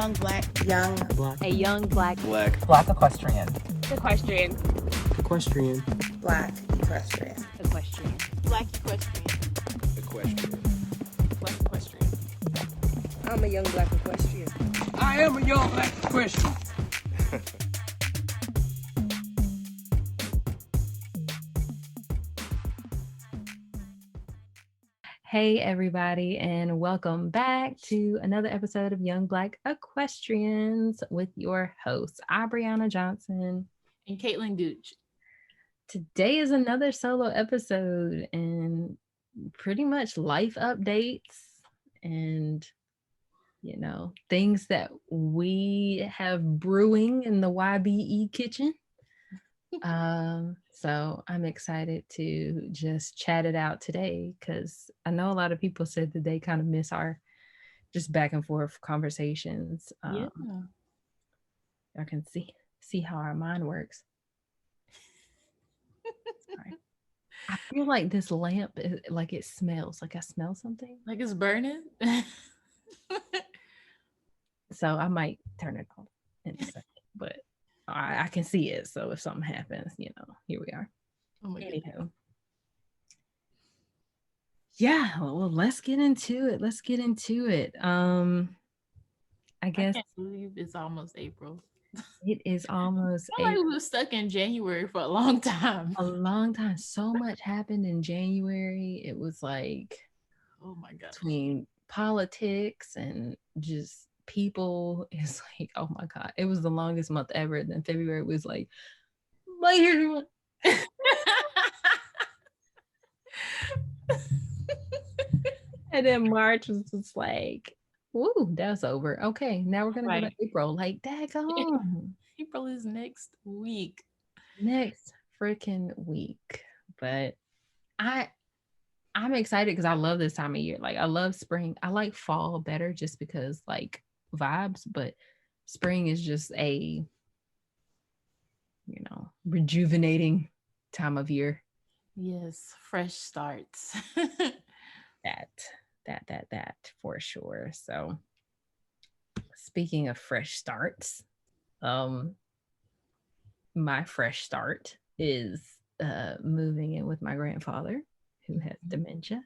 young black A young black Black equestrian. equestrian. Equestrian. black equestrian. Equestrian. Black equestrian. Equestrian. Black equestrian. I'm a young black equestrian. I am a young black equestrian. Hey, everybody, and welcome back to another episode of Young Black Equestrians with your hosts, Brianna Johnson And Caitlin Gooch. Today is another solo episode and pretty much life updates and, things that we have brewing in the YBE kitchen. So I'm excited to just chat it out today because I know a lot of people said that they kind of miss our just back and forth conversations. Yeah. I can see how our mind works. Sorry. I feel like this lamp is like it smells like I smell something. Like it's burning. So I might turn it off in a second, but I can see it. So if something happens, here we are. Oh my Anywho. Yeah, well, let's get into it. I guess I can't believe it's almost April. it is almost I feel like we were stuck in January for a long time. a long time. So much happened in January. It was like, Oh my god. between politics and just people, it's like, oh my god, it was the longest month ever. Then February was like, bye everyone. And then March was just like, woo, that's over. Okay, now we're gonna go to April. Like, daggone. April is next week. Next freaking week. But I'm excited because I love this time of year. Like, I love spring. I like fall better just because like vibes, but spring is just a rejuvenating time of year. Yes, fresh starts. that for sure. So speaking of fresh starts, my fresh start is moving in with my grandfather who has dementia.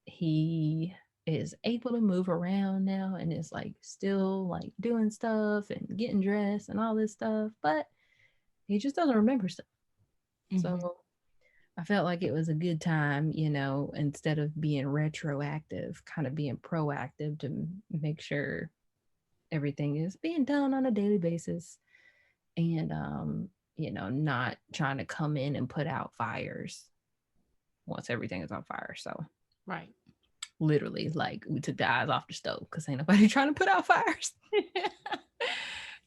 He is able to move around now and is like still like doing stuff and getting dressed and all this stuff, but he just doesn't remember stuff. Mm-hmm. So I felt like it was a good time, instead of being retroactive, kind of being proactive to make sure everything is being done on a daily basis and, not trying to come in and put out fires once everything is on fire. So, right. Literally, like, we took the eyes off the stove because ain't nobody trying to put out fires.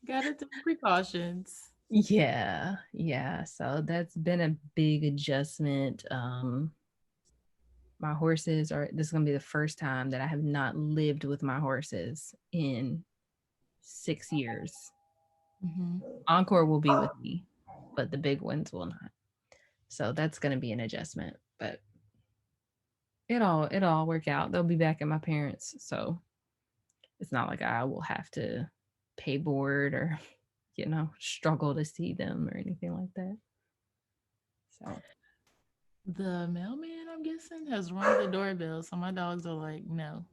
Gotta take precautions. Yeah. So that's been a big adjustment. My horses this is gonna be the first time that I have not lived with my horses in 6 years. Mm-hmm. Encore will be with me, but the big ones will not. So that's gonna be an adjustment, but it'll all work out. They'll be back at my parents', so it's not like I will have to pay board or struggle to see them or anything like that. So the mailman, I'm guessing, has rung the doorbell, so my dogs are like, no.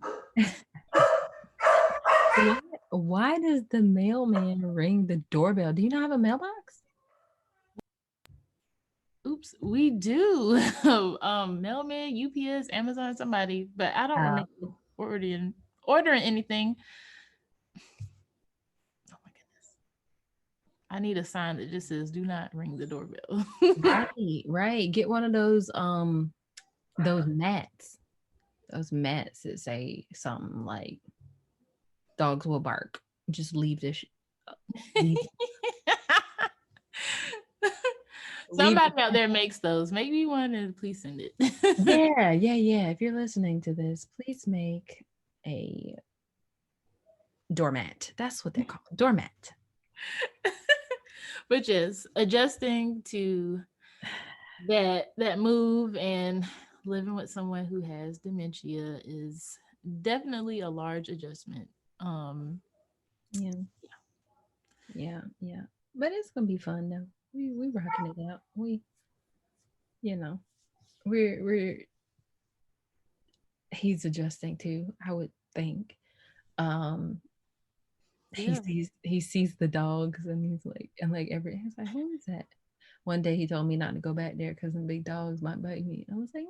Why does the mailman ring the doorbell? Do you not have a mailbox? Oops, we do. Mailman, UPS, Amazon, somebody, but I don't remember ordering anything. Oh my goodness. I need a sign that just says, do not ring the doorbell. Right. Get one of those mats. Those mats that say something like dogs will bark. Just leave this. Somebody out there makes those. Maybe you want to please send it. Yeah. If you're listening to this, please make a doormat. That's what they're called. Doormat. But yes, adjusting to that move and living with someone who has dementia is definitely a large adjustment. Yeah. Yeah. But it's gonna be fun though. We rocking it out. You know, we're he's adjusting too, I would think. Um he Yeah. sees the dogs and he's like, who is that? One day he told me not to go back there because the big dogs might bite me. I was like,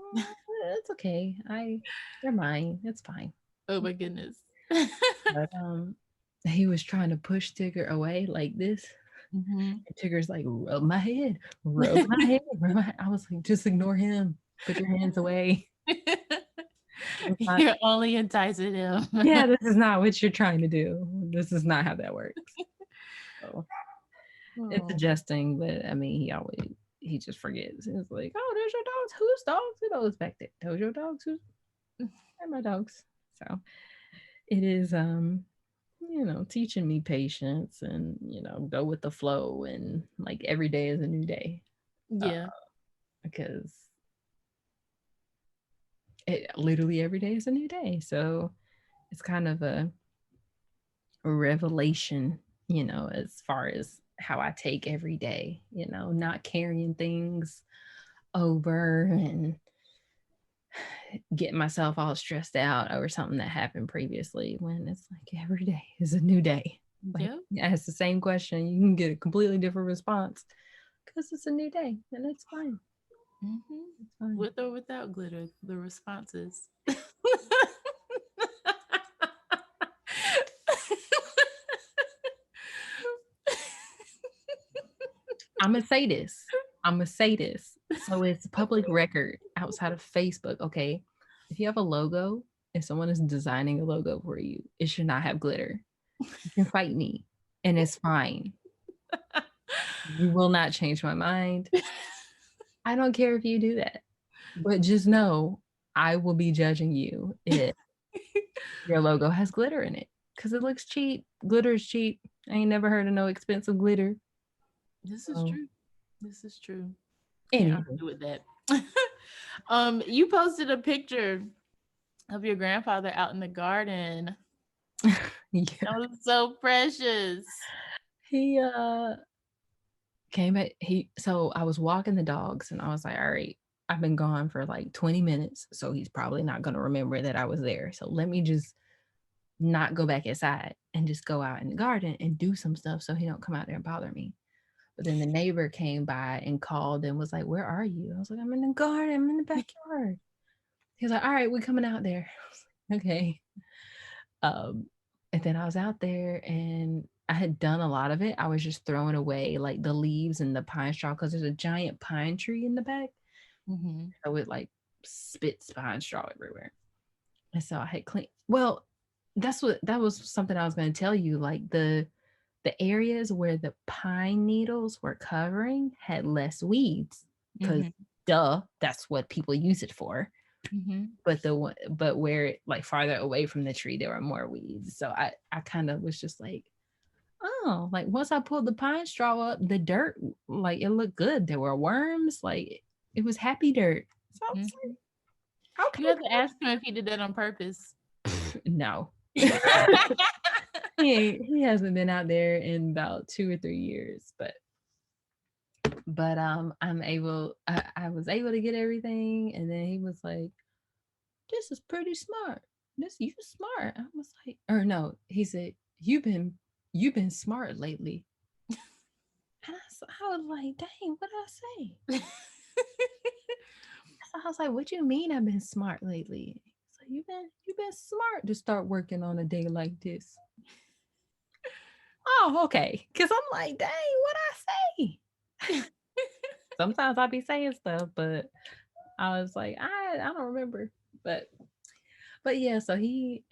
it's okay. They're mine. It's fine. Oh my goodness. But he was trying to push Tigger away like this. Mhm. And Tigger's like, rub my head, rub my head, rub my head. I was like, just ignore him. Put your hands away. You're only enticing him. Yeah, this is not what you're trying to do. This is not how that works. So it's Oh. adjusting, but I mean, he just forgets. It's like, oh, there's your dogs. Whose dogs are those back there? Those your dogs? They're my dogs. So it is teaching me patience and go with the flow, and like every day is a new day. Yeah. Because literally every day is a new day. So it's kind of a revelation, as far as how I take every day, not carrying things over and getting myself all stressed out over something that happened previously, when it's like every day is a new day. Like, ask the same question, you can get a completely different response because it's a new day, and it's fine. It's fine. With or without glitter, the responses. I'm gonna say this. So it's public record outside of Facebook. Okay, if you have a logo, if someone is designing a logo for you, it should not have glitter. You can fight me, and it's fine. You will not change my mind. I don't care if you do that, but just know I will be judging you if your logo has glitter in it, because it looks cheap. Glitter is cheap. I ain't never heard of no expensive glitter. This is true. This is true. Anyway. Can't argue with that. You posted a picture of your grandfather out in the garden. Yeah. That was so precious. He came at so I was walking the dogs, and I was like, all right, I've been gone for like 20 minutes, so he's probably not going to remember that I was there. So let me just not go back inside and just go out in the garden and do some stuff so he don't come out there and bother me. But then the neighbor came by and called and was like, where are you? I was like, I'm in the garden. I'm in the backyard. He was like, all right, we're coming out there. Like, okay. And then I was out there, and I had done a lot of it. I was just throwing away like the leaves and the pine straw, because there's a giant pine tree in the back. So it like spits pine straw everywhere. And so I had cleaned. Well, that was something I was going to tell you. Like the areas where the pine needles were covering had less weeds, because that's what people use it for. But where it, like farther away from the tree, there were more weeds. So I kind of was just like, oh, like once I pulled the pine straw up, the dirt, like it looked good. There were worms, like it was happy dirt. So I was like, okay. You have to ask him if he did that on purpose. No. he hasn't been out there in about 2 or 3 years, but I was able to get everything, and then he was like, this is pretty smart. You smart. I was like, or no, he said, you've been smart lately. And I was like, dang, what did I say? So I was like, what you mean I've been smart lately? So you've been smart to start working on a day like this. Oh, okay. Because I'm like, dang, what I say? Sometimes I be saying stuff, but I was like, I don't remember. But yeah, so he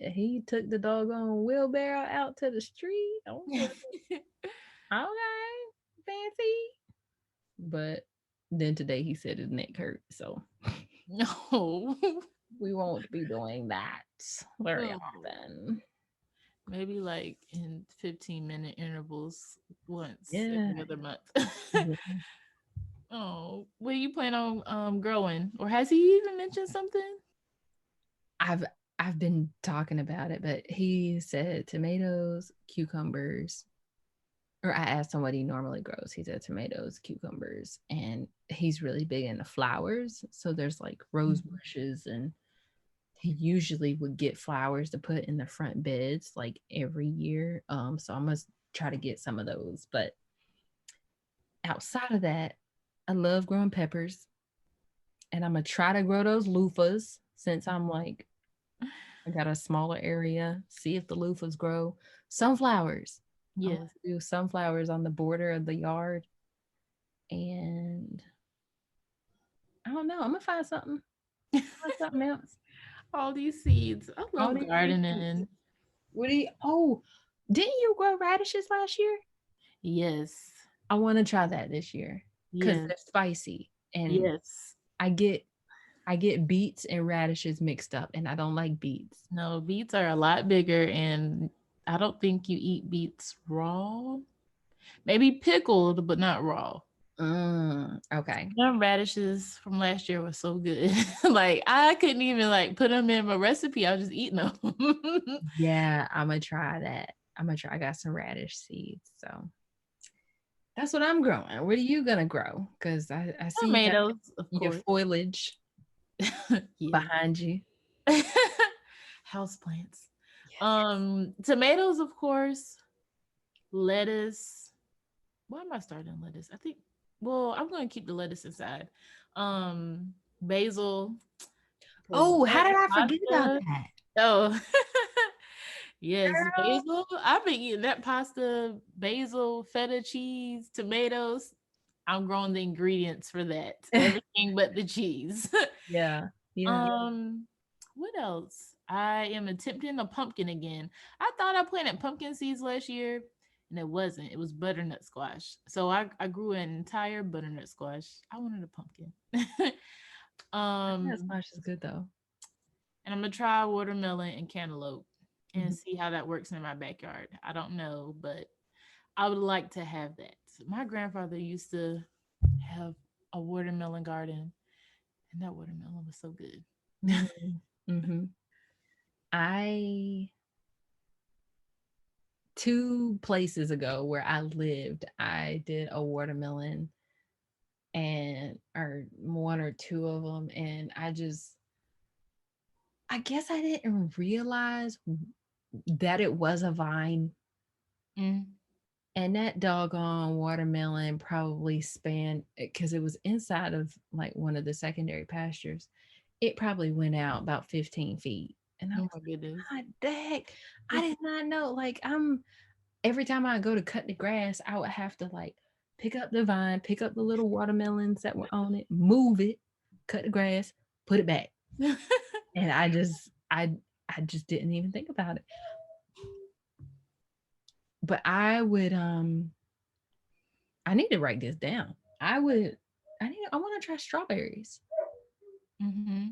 took the doggone wheelbarrow out to the street. I was like, okay, fancy. But then today he said his neck hurt, so no, we won't be doing that very often. Maybe like in 15-minute intervals once Yeah. every other month. Oh, what do you plan on growing? Or has he even mentioned something? I've been talking about it, but he said tomatoes, cucumbers, or I asked him what he normally grows. He said tomatoes, cucumbers, and he's really big into flowers. So there's like rose bushes, and he usually would get flowers to put in the front beds like every year. So I must try to get some of those. But outside of that, I love growing peppers, and I'm gonna try to grow those loofahs since I'm like I got a smaller area. See if the loofahs grow. Sunflowers. I want Yes. to do sunflowers on the border of the yard. And I don't know. I'm gonna find something. Find something else. All these seeds. I All love these gardening. What do you? Oh, didn't you grow radishes last year? Yes. I want to try that this year because Yes. they're spicy, and Yes. I get beets and radishes mixed up, and I don't like beets. No, beets are a lot bigger, and I don't think you eat beets raw. Maybe pickled, but not raw. Okay. Them radishes from last year were so good. Like I couldn't even like put them in my recipe. I was just eating them. Yeah, I'm gonna try that. I'm gonna try. I got some radish seeds, so that's what I'm growing. What are you gonna grow? Because I see you got Tomatoes, of your course. foliage Yeah. behind you. House plants. Yes. Tomatoes, of course. Lettuce. Why am I starting lettuce? I think. Well, I'm going to keep the lettuce inside. Basil. Oh, how did I forget about Pasta. that? Oh, yes, Girl. basil. I've been eating that pasta, basil, feta cheese, tomatoes. I'm growing the ingredients for that. Everything but the cheese. Yeah. Yeah. Um, what else? I am attempting a pumpkin again. I thought I planted pumpkin seeds last year, and it wasn't. It was butternut squash. So I grew an entire butternut squash. I wanted a pumpkin. That um, squash is good though. and I'm gonna try watermelon and cantaloupe and Mhm. see how that works in my backyard. I don't know, but I would like to have that. My grandfather used to have a watermelon garden, and that watermelon was so good. Mhm. Mhm. I 2 places ago where I lived, I did a watermelon and or one or two of them, and I guess I didn't realize that it was a vine. Mm. And that doggone watermelon probably spanned because it was inside of like one of the secondary pastures. It probably went out about 15 feet. And I Oh was my like, goodness. God dang, I did not know. Like every time I go to cut the grass, I would have to like pick up the vine, pick up the little watermelons that were on it, move it, cut the grass, put it back. And I just didn't even think about it. But I would I need to write this down. I want to try strawberries. Hmm.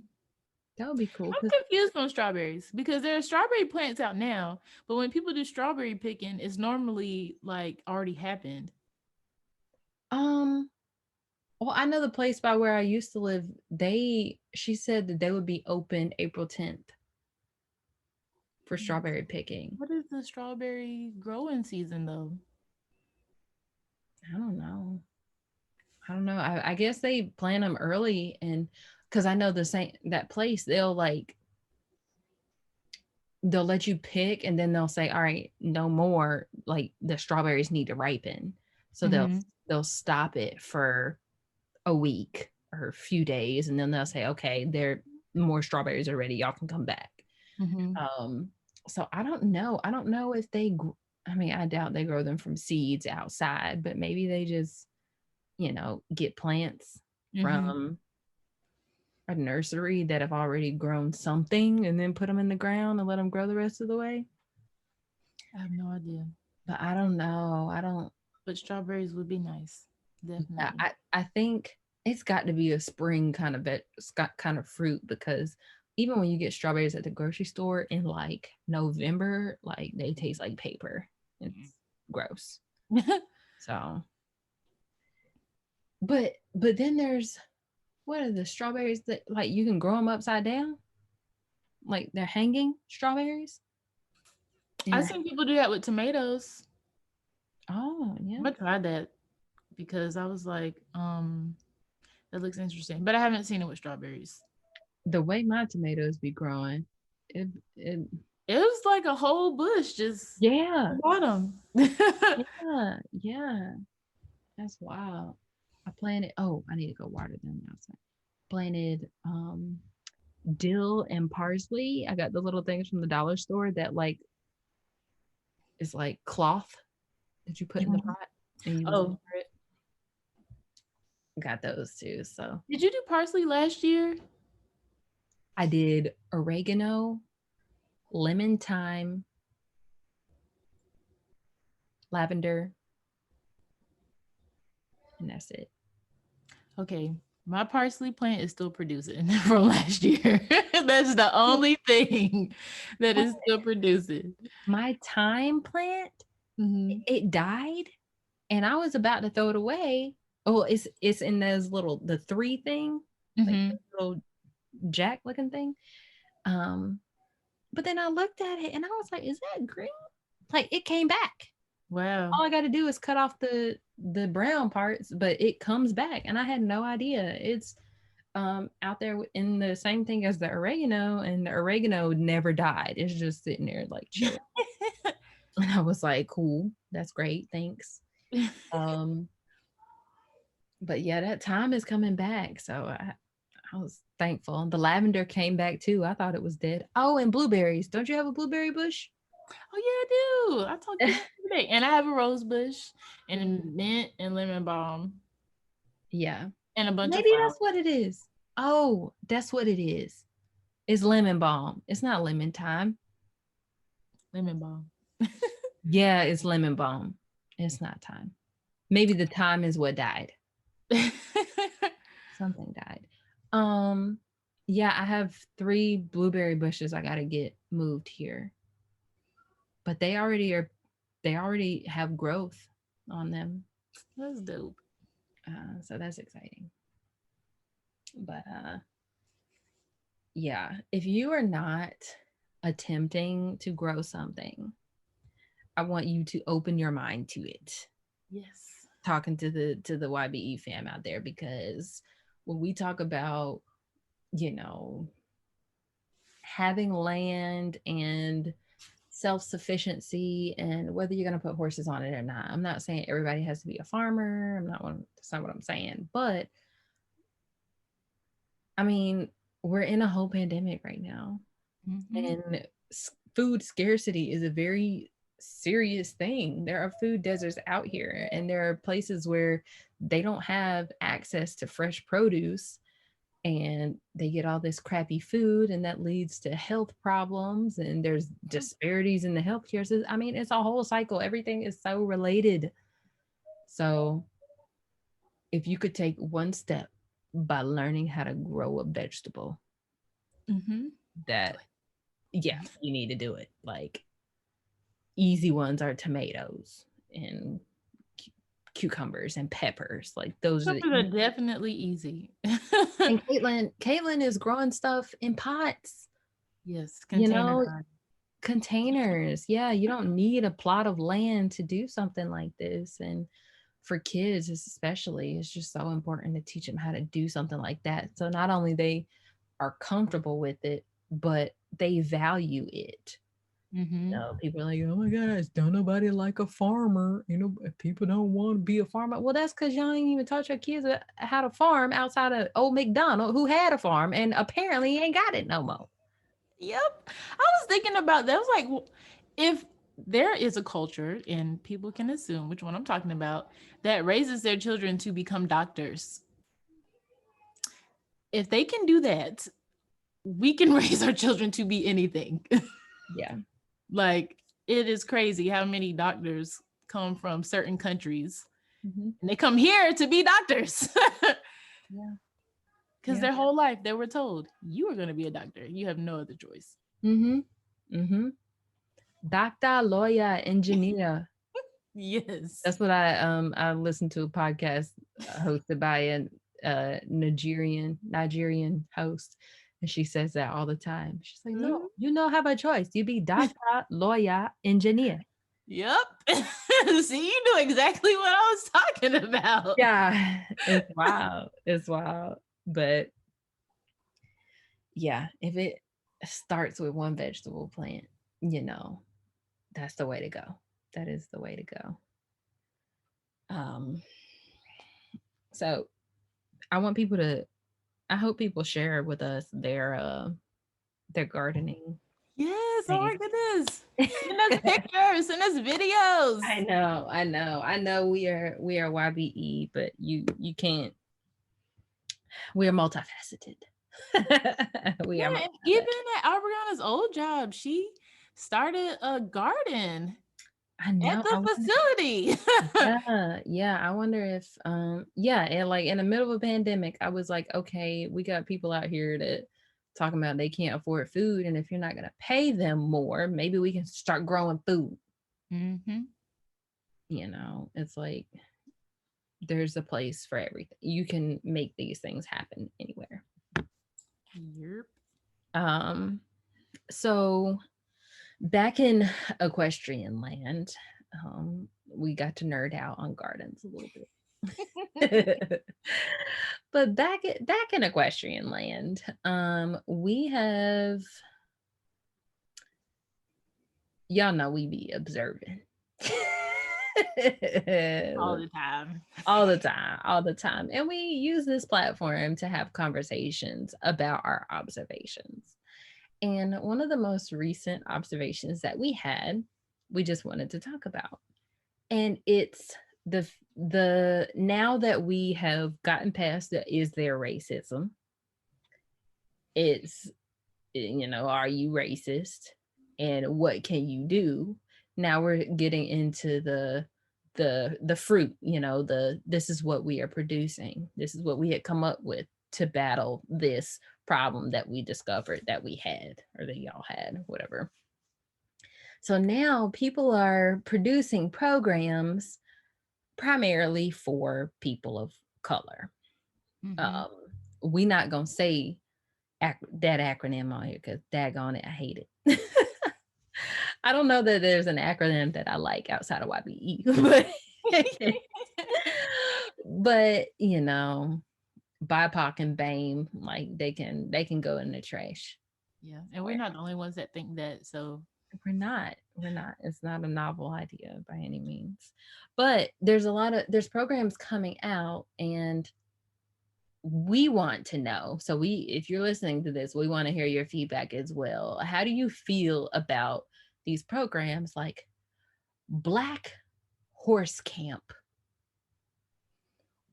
That would be cool I'm because confused on strawberries because there are strawberry plants out now, but when people do strawberry picking, it's normally like already happened. um well, I know the place by where I used to live, she said that they would be open April 10th for strawberry picking. What is the strawberry growing season though? I don't know. I don't know. I guess they plant them early, and because I know the same that place, they'll let you pick, and then they'll say, all right, no more, like the strawberries need to ripen. So Hmm. they'll stop it for a week or a few days, and then they'll say, okay, there more strawberries are ready, y'all can come back. Hmm. um so I don't know if I mean, I doubt they grow them from seeds outside, but maybe they just get plants Hmm. from a nursery that have already grown something and then put them in the ground and let them grow the rest of the way. I have no idea, But I don't know. I don't. but strawberries would be nice, Yeah, definitely. I think it's got to be a spring kind of fruit, because even when you get strawberries at the grocery store in like November, like they taste like paper. It's gross. So, but then there's what are the strawberries that like you can grow them upside down? Like they're hanging strawberries. I've Yeah. seen people do that with tomatoes. Oh, yeah. I'm gonna try that because I was like, that looks interesting. But I haven't seen it with strawberries. The way my tomatoes be growing, it It was like a whole bush just yeah, the bottom. yeah. That's wild. I planted. Oh, I need to go water them outside. Planted dill and parsley. I got the little things from the dollar store that like is like cloth that you put in the pot and you just Oh, water it. Got those too. So did you do parsley last year? I did oregano, lemon thyme, lavender, and that's it. Okay, my parsley plant is still producing from last year. That's the only thing that is still producing. My thyme plant, Mhm. it died, and I was about to throw it away. Oh, it's in those little the three thing, like Mhm. little jack looking thing. But then I looked at it and I was like, is that green? Like it came back. Wow. All I got to do is cut off the brown parts, but it comes back, and I had no idea. It's out there in the same thing as the oregano, and the oregano never died. It's just sitting there like chilling. And I was like, cool, that's great, thanks. But yeah, that time is coming back, so I was thankful. The lavender came back too. I thought it was dead. Oh, and blueberries. Don't you have a blueberry bush? Oh yeah, I do. I talked to you today, and I have a rose bush and mint and lemon balm Yeah. and a bunch of Maybe flowers. that's what it is. Oh, that's what it is. It's lemon balm. It's not lemon thyme. Lemon balm. Yeah, it's lemon balm. It's not thyme. Maybe the thyme is what died. Something died. Yeah, I have 3 blueberry bushes I gotta get moved here. But they already have growth on them. That's dope. So that's exciting. But yeah, if you are not attempting to grow something, I want you to open your mind to it. Yes. Talking to the YBE fam out there, because when we talk about, you know, having land and self-sufficiency and whether you're going to put horses on it or not, I'm not saying everybody has to be a farmer. That's not what I'm saying. But I mean, we're in a whole pandemic right now, and food scarcity is a very serious thing. There are food deserts out here, and there are places where they don't have access to fresh produce, and they get all this crappy food, and that leads to health problems, and there's disparities in the healthcare system. I mean, it's a whole cycle. Everything is so related. So if you could take one step by learning how to grow a vegetable, that yeah, you need to do it. Like easy ones are tomatoes and cucumbers and peppers. Like those are Peppers are definitely easy. and Caitlin is growing stuff in pots. Yes, Containers. Yeah, you don't need a plot of land to do something like this. And for kids especially, it's just so important to teach them how to do something like that. So not only they are comfortable with it, but they value it. People are like, oh my gosh, don't nobody like a farmer. People don't want to be a farmer. Well, that's because y'all ain't even taught your kids how to farm outside of old McDonald, who had a farm and apparently ain't got it no more. Yep. I was thinking about that. I was like, if there is a culture, and people can assume which one I'm talking about, that raises their children to become doctors, if they can do that, we can raise our children to be anything. Yeah. Like, it is crazy how many doctors come from certain countries and they come here to be doctors. Yeah. Because their whole life they were told, you are going to be a doctor. You have no other choice. Doctor, lawyer, engineer. Yes. That's what I listened to a podcast hosted by a Nigerian host, And she says that all the time. She's like, Mhm. no, you don't have a choice. You be doctor, lawyer, engineer. Yep. See, you knew exactly what I was talking about. Yeah, it's wild. It's wild. But yeah, if it starts with one vegetable plant, that's the way to go. That is the way to go. So I hope people share with us their gardening. Yes. Oh my thing. goodness. Send us pictures, send us videos. I know we are YBE, but you can't. We are multifaceted. We are Yeah, and even at Aubriana's old job, she started a garden I know. at the facility. Yeah. I wonder if and like in the middle of a pandemic, I was like, okay, we got people out here that talking about they can't afford food, and if you're not gonna pay them more, maybe we can start growing food. Mm-hmm. It's like there's a place for everything. You can make these things happen anywhere. Yep. So back in equestrian land, we got to nerd out on gardens a little bit. But back in equestrian land, we have, y'all know we be observing. All the time. all the time, and we use this platform to have conversations about our observations. And one of the most recent observations that we had, we just wanted to talk about, and it's the now that we have gotten past the is there racism, it's are you racist and what can you do. Now we're getting into the fruit, this is what we are producing, this is what we had come up with to battle this problem that we discovered that we had, or that y'all had, whatever. So now people are producing programs primarily for people of color. Mm-hmm. We not gonna say that acronym on here because daggone it, I hate it. I don't know that there's an acronym that I like outside of YBE, but BIPOC and BAME, like they can go in the trash. Yeah, and we're not the only ones that think that. So We're not. It's not a novel idea by any means. But there's programs coming out, and we want to know. So if you're listening to this, we want to hear your feedback as well. How do you feel about these programs like Black Horse Camp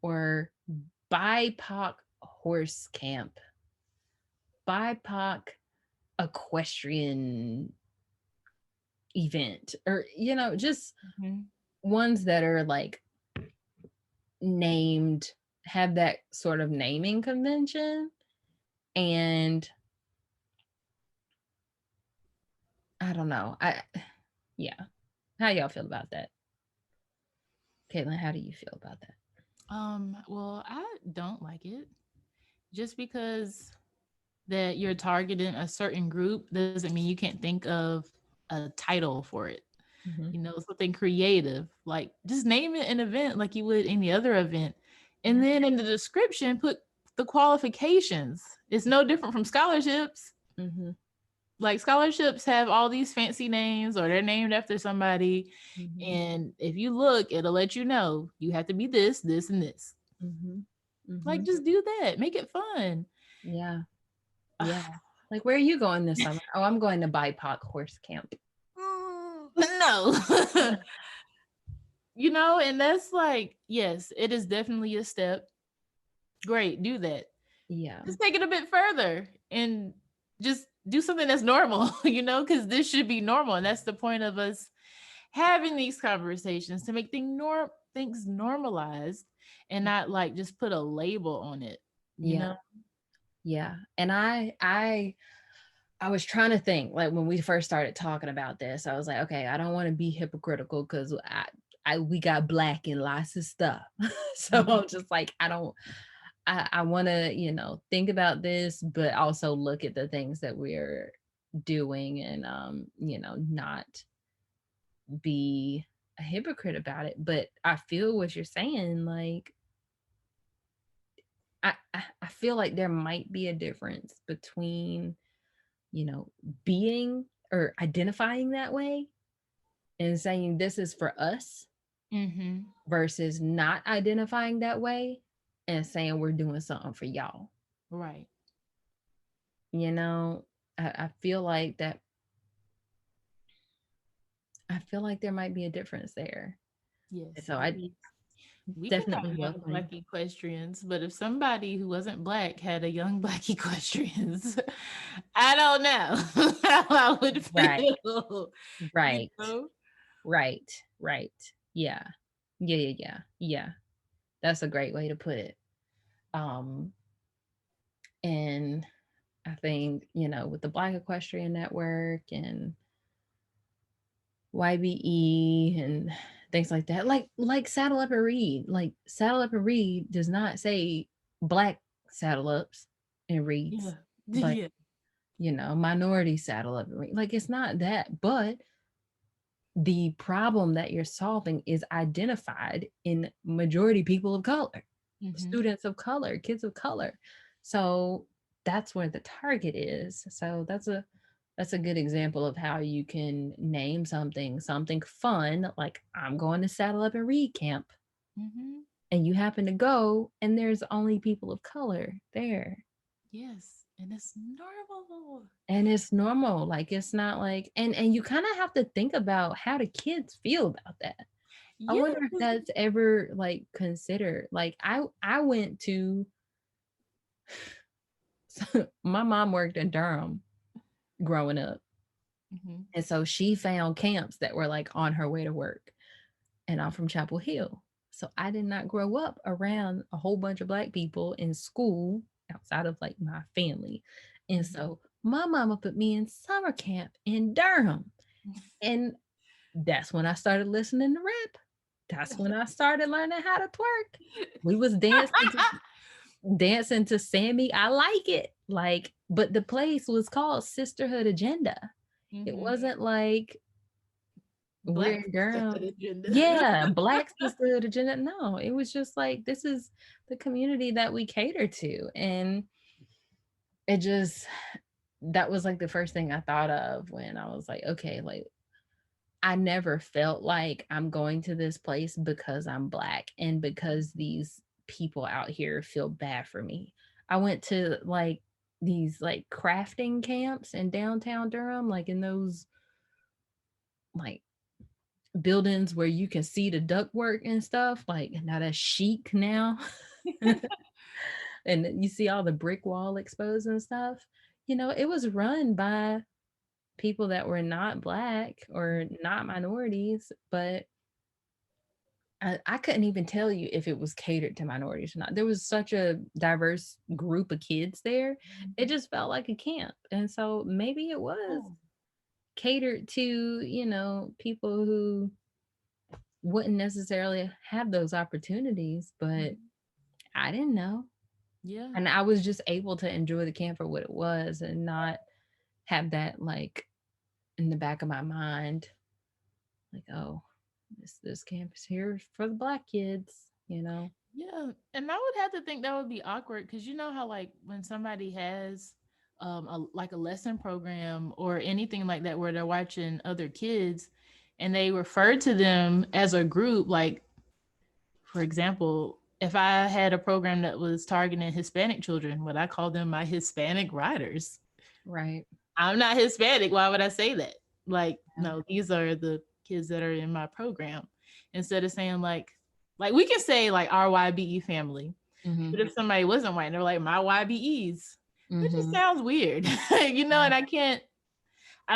or BIPOC Horse Camp, BIPOC Equestrian event, or just ones that are like named, have that sort of naming convention? And I don't know. How y'all feel about that? Caitlin, how do you feel about that? Well, I don't like it. Just because that you're targeting a certain group doesn't mean you can't think of a title for it. Something creative, like just name it an event like you would any other event, and then in the description put the qualifications. It's no different from scholarships. Like scholarships have all these fancy names, or they're named after somebody, and if you look, it'll let you know you have to be this, this, and this. Like just do that, make it fun. Yeah. Like, where are you going this summer? Oh, I'm going to BIPOC Horse Camp. No. And that's like, yes, it is definitely a step. Great, do that. Yeah. Just take it a bit further and just do something that's normal, because this should be normal. And that's the point of us having these conversations, to make things normalized and not like just put a label on it. You know? Yeah. And I was trying to think, like, when we first started talking about this, I was like, okay, I don't want to be hypocritical because we got Black in lots of stuff. So I'm just like, I I want to, think about this, but also look at the things that we're doing and, not be a hypocrite about it. But I feel what you're saying. Like, I feel like there might be a difference between, being or identifying that way and saying this is for us Mm-hmm. versus not identifying that way and saying we're doing something for y'all. Right. I feel like that. I feel like there might be a difference there. Yes. So I We can definitely have young welcome. black equestrians, but if somebody who wasn't black had a young black equestrians, I don't know how I would feel. Right. You know? Right. Yeah. Yeah. That's a great way to put it. And I think, with the Black Equestrian Network and YBE and things like that, like Saddle Up and Read. Like Saddle Up and Read does not say black saddle ups and reads, but minority saddle up and read. Like it's not that, but the problem that you're solving is identified in majority people of color, students of color, kids of color. So that's where the target is. So that's a good example of how you can name something fun, like I'm going to Saddle Up and Read camp. And you happen to go and there's only people of color there. Yes. And it's normal. Like it's not like and you kind of have to think about how the kids feel about that. I wonder if that's ever like considered. Like I went to my mom worked in Durham growing up. And so she found camps that were like on her way to work. And I'm from Chapel Hill. So I did not grow up around a whole bunch of black people in school outside of like my family. And so my mama put me in summer camp in Durham. And that's when I started listening to rap. That's when I started learning how to twerk. We was dancing to Sammy. I like it. Like, but the place was called Sisterhood Agenda. It wasn't like we're in Durham. Yeah, Black Sisterhood Agenda. No, it was just like this is the community that we cater to. And it just that was like the first thing I thought of when I was like, okay, like I never felt like I'm going to this place because I'm black and because these people out here feel bad for me. I went to like these like crafting camps in downtown Durham, like in those like buildings where you can see the ductwork and stuff. Like now that's chic now. And you see all the brick wall exposed and stuff. It was run by people that were not black or not minorities, but I couldn't even tell you if it was catered to minorities or not. There was such a diverse group of kids there. It just felt like a camp. And so maybe it was catered to, people who wouldn't necessarily have those opportunities, but I didn't know. Yeah. And I was just able to enjoy the camp for what it was and not have that like in the back of my mind, like, oh, this camp is here for the black kids, Yeah. And I would have to think that would be awkward because you know how like when somebody has like a lesson program or anything like that where they're watching other kids and they refer to them as a group, like for example, if I had a program that was targeting Hispanic children, would I call them my Hispanic riders? Right. I'm not Hispanic. Why would I say that? Like, no, these are the kids that are in my program. Instead of saying like we can say like our YBE family. But if somebody wasn't white, they're like my YBEs. It just sounds weird, and I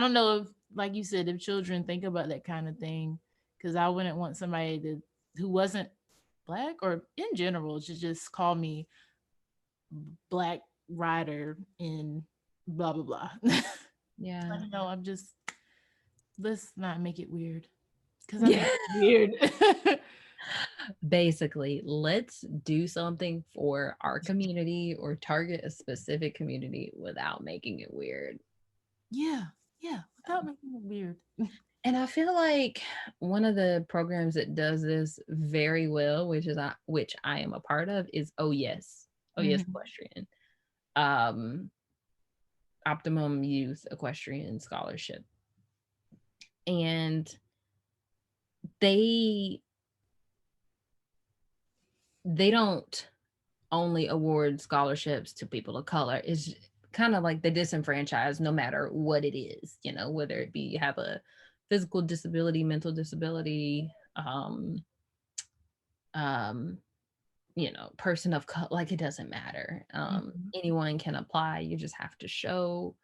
don't know if, like you said, if children think about that kind of thing, because I wouldn't want somebody who wasn't black or in general to just call me black rider in blah blah blah. Yeah. I don't know. Let's not make it weird because I'm weird. Basically, let's do something for our community or target a specific community without making it weird. Yeah, without making it weird. And I feel like one of the programs that does this very well, which I am a part of, is Oh Yes Equestrian, Optimum Youth Equestrian Scholarship, and they don't only award scholarships to people of color. It's kind of like the disenfranchised, no matter what it is, whether it be you have a physical disability, mental disability, person of color, like it doesn't matter. Anyone can apply. You just have to show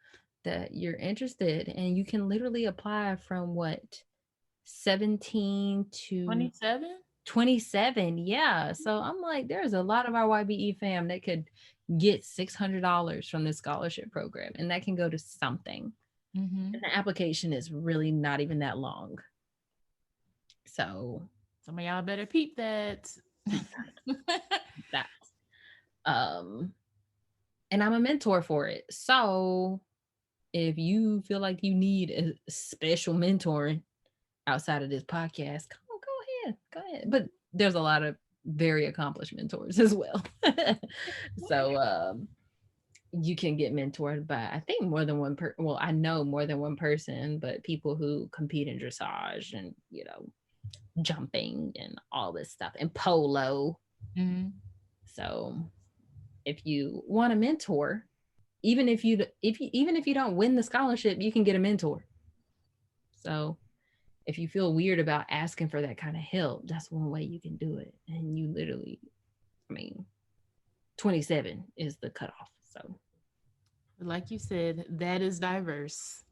that you're interested, and you can literally apply from 17 to 27. Yeah. So I'm like, there's a lot of our YBE fam that could get $600 from this scholarship program, and that can go to something. And the application is really not even that long. So some of y'all better peep that. And I'm a mentor for it. So if you feel like you need a special mentoring outside of this podcast, go ahead. But there's a lot of very accomplished mentors as well. So you can get mentored by, I think, more than one well, I know more than one person, but people who compete in dressage and jumping and all this stuff, and polo. So if you want a mentor, even if you don't win the scholarship, you can get a mentor. So if you feel weird about asking for that kind of help, that's one way you can do it. And you literally, 27 is the cutoff. So like you said, that is diverse.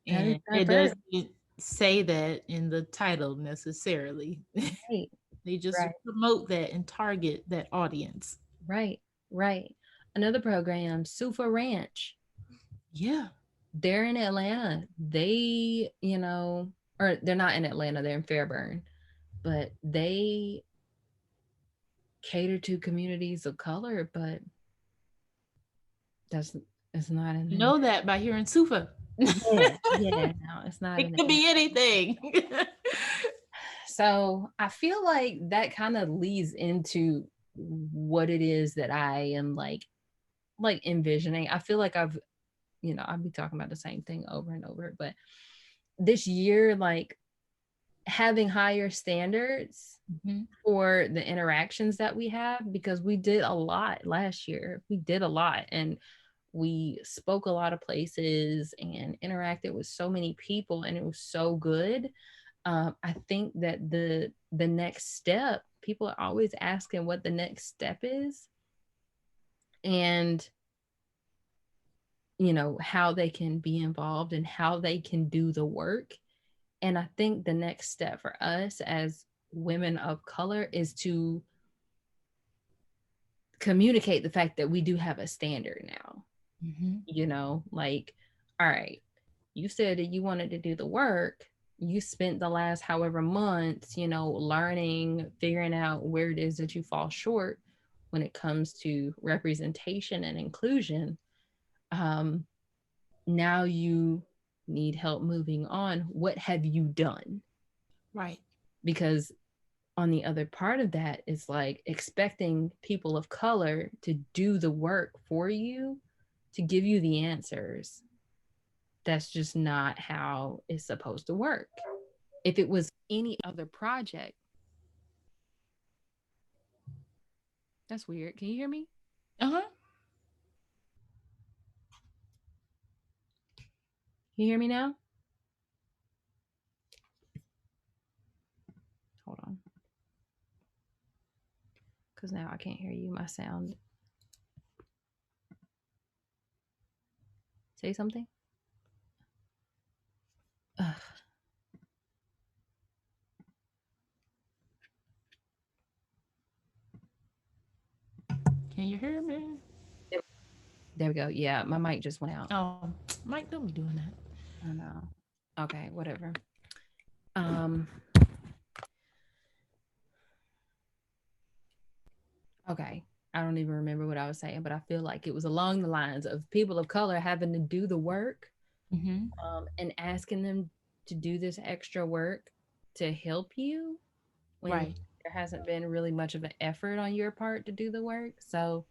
It doesn't say that in the title necessarily. Right. They just promote that and target that audience. Right. Another program, Sufa Ranch. Yeah. They're in Atlanta. They, or they're not in Atlanta, they're in Fairburn, but they cater to communities of color, but it's not in there. You know that by hearing Sufa. Yeah, no, it's not. It could be anything. So I feel like that kind of leads into what it is that I am like envisioning. I feel like I'll be talking about the same thing over and over, but this year, like having higher standards for the interactions that we have, because we did a lot last year. We did a lot, and we spoke a lot of places and interacted with so many people, and it was so good. I think that the next step, people are always asking what the next step is, and how they can be involved and how they can do the work. And I think the next step for us as women of color is to communicate the fact that we do have a standard now. Like, all right, you said that you wanted to do the work. You spent the last however months, learning, figuring out where it is that you fall short when it comes to representation and inclusion. Now you need help moving on. What have you done? Right. Because on the other part of that is like expecting people of color to do the work for you, to give you the answers. That's just not how it's supposed to work. If it was any other project. That's weird. Can you hear me? Uh-huh. Can you hear me now? Hold on. Because now I can't hear you. My sound. Say something. Ugh. Can you hear me? There we go. Yeah, my mic just went out. Oh, Mike, don't be doing that. I know. Okay, whatever. Okay. I don't even remember what I was saying, but I feel like it was along the lines of people of color having to do the work, Mm-hmm. and asking them to do this extra work to help you when Right. there hasn't been really much of an effort on your part to do the work. So,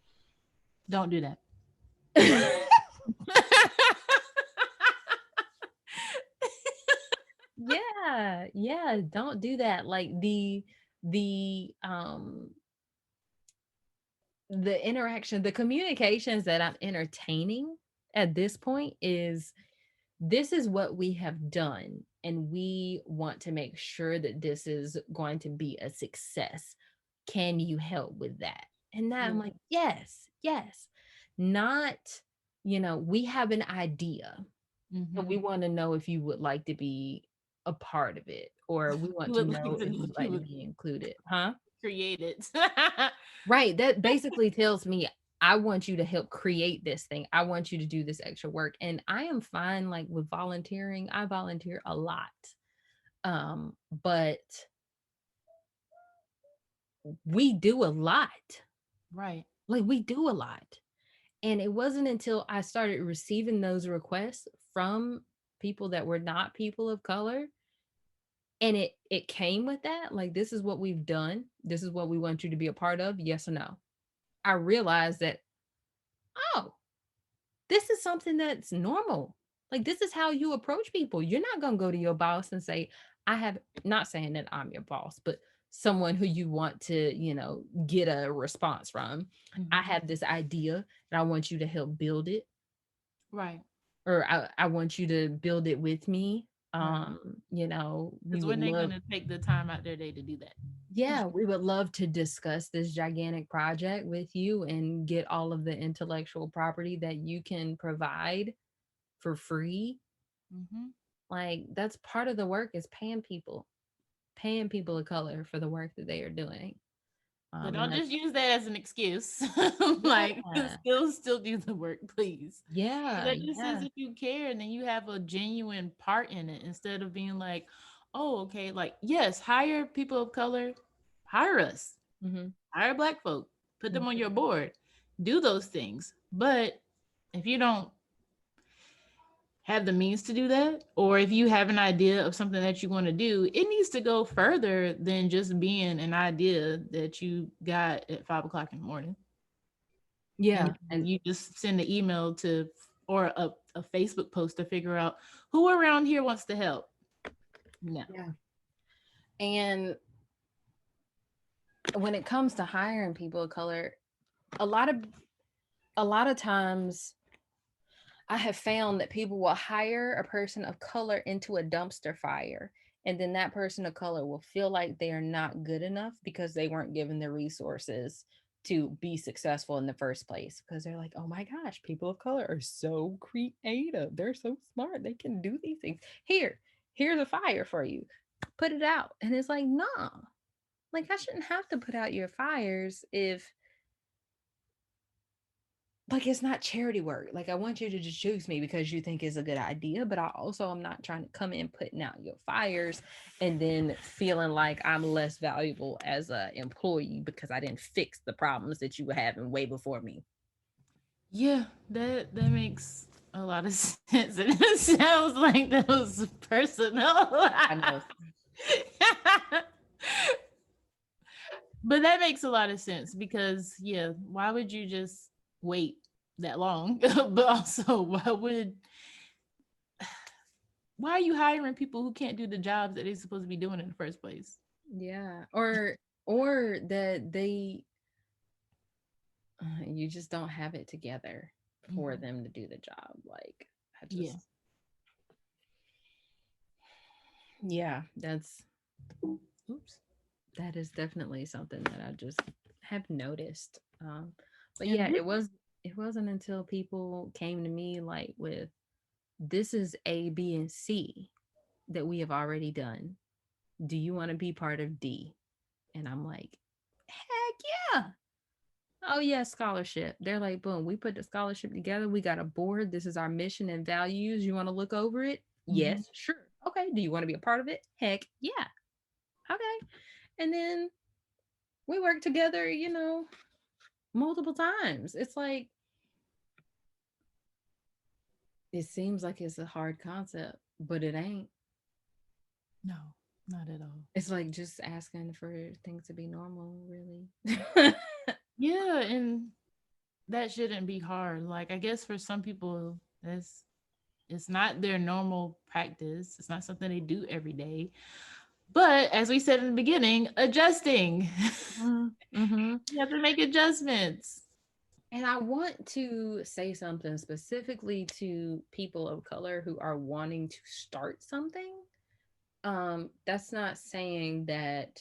Don't do that. yeah, yeah, don't do that. Like the the interaction, the communications that I'm entertaining at this point is, this is what we have done and we want to make sure that this is going to be a success. Can you help with that? And now I'm Yeah. like, yes, yes. Not, we have an idea and Mm-hmm. we want to know if you would like to be a part of it, or we You want to would like know to if know you'd if you like to would be included. Huh? create it. Right. That basically tells me I want you to help create this thing. I want you to do this extra work. And I am fine like with volunteering. I volunteer a lot. But we do a lot. Right. Like we do a lot. And it wasn't until I started receiving those requests from people that were not people of color, and it came with that, like, this is what we've done. This is what we want you to be a part of. Yes or no. I realized that, oh, this is something that's normal. Like, this is how you approach people. You're not going to go to your boss and say, I have, not saying that I'm your boss, but someone who you want to, get a response from. I Mm-hmm. have this idea and I want you to help build it, Right. or I want you to build it with me. Right. We Because would when they're love, gonna take the time out their day to do that. yeah, we would love to discuss this gigantic project with you and get all of the intellectual property that you can provide for free. Mm-hmm. Like, that's part of the work, is paying people of color for the work that they are doing. But And don't that's, just use that as an excuse. Like, yeah, still do the work, please. yeah, That just says yeah. if you care and then you have a genuine part in it, instead of being like, oh, okay, like, yes, hire people of color, hire us, Hmm. hire black folk, put them on Hmm. your board, do those things. But if you don't have the means to do that, or if you have an idea of something that you want to do, it needs to go further than just being an idea that you got at 5 o'clock in the morning. And Yeah, and you just send an email to, or a Facebook post to figure out who around here wants to help. No. yeah, and when it comes to hiring people of color, a lot of times I have found that people will hire a person of color into a dumpster fire, and then that person of color will feel like they are not good enough because they weren't given the resources to be successful in the first place, because they're like, oh my gosh, people of color are so creative. They're so smart. They can do these things. Here's a fire for you. Put it out. And it's like, nah. Like, I shouldn't have to put out your fires if, like, it's not charity work. Like, I want you to just choose me because you think it's a good idea, but I also am not trying to come in putting out your fires and then feeling like I'm less valuable as a employee because I didn't fix the problems that you were having way before me. Yeah, that makes a lot of sense. And it sounds like that was personal. I know. But that makes a lot of sense because, yeah, why would you just wait that long? But also, why are you hiring people who can't do the jobs that they're supposed to be doing in the first place? Yeah. Or that they you just don't have it together for Mhm. them to do the job. Like, I Yeah. just, yeah, Oops. that is definitely something that I just have noticed. But And yeah, it wasn't until people came to me like with, this is A, B, and C that we have already done. Do you want to be part of D? And I'm like, heck yeah. Oh yeah, scholarship. They're like, boom, we put the scholarship together. We got a board. This is our mission and values. You want to look over it? Mhm. Yes, sure. Okay. Do you want to be a part of it? Heck yeah. Okay. And then we work together, multiple times. It's like, it seems like it's a hard concept, but it ain't. No, not at all. It's like just asking for things to be normal, really. Yeah, and that shouldn't be hard. Like, I guess for some people, it's not their normal practice. It's not something they do every day. But as we said in the beginning, adjusting. Mm-hmm. You have to make adjustments. And I want to say something specifically to people of color who are wanting to start something. That's not saying that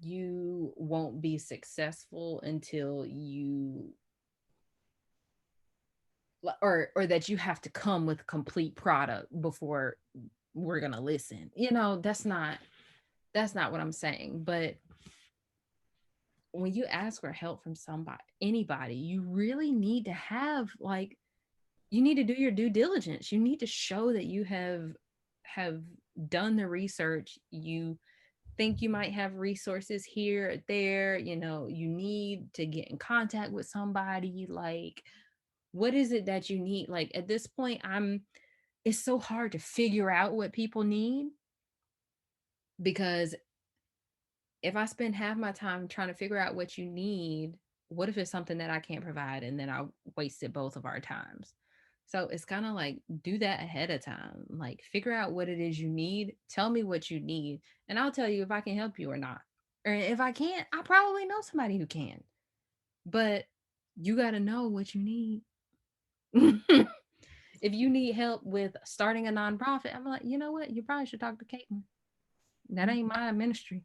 you won't be successful until you, or that you have to come with a complete product before we're gonna listen. That's not what I'm saying. But when you ask for help from anybody, you really need to have, like, you need to do your due diligence. You need to show that you have done the research. You think you might have resources here or there. You need to get in contact with somebody. Like, what is it that you need? Like, at this point, it's so hard to figure out what people need, because if I spend half my time trying to figure out what you need, what if it's something that I can't provide, and then I wasted both of our times? So it's kind of like, do that ahead of time. Like, figure out what it is you need. Tell me what you need, and I'll tell you if I can help you or not. Or if I can't, I probably know somebody who can. But you got to know what you need. If you need help with starting a nonprofit, I'm like, you know what? You probably should talk to Caitlin. That ain't my ministry.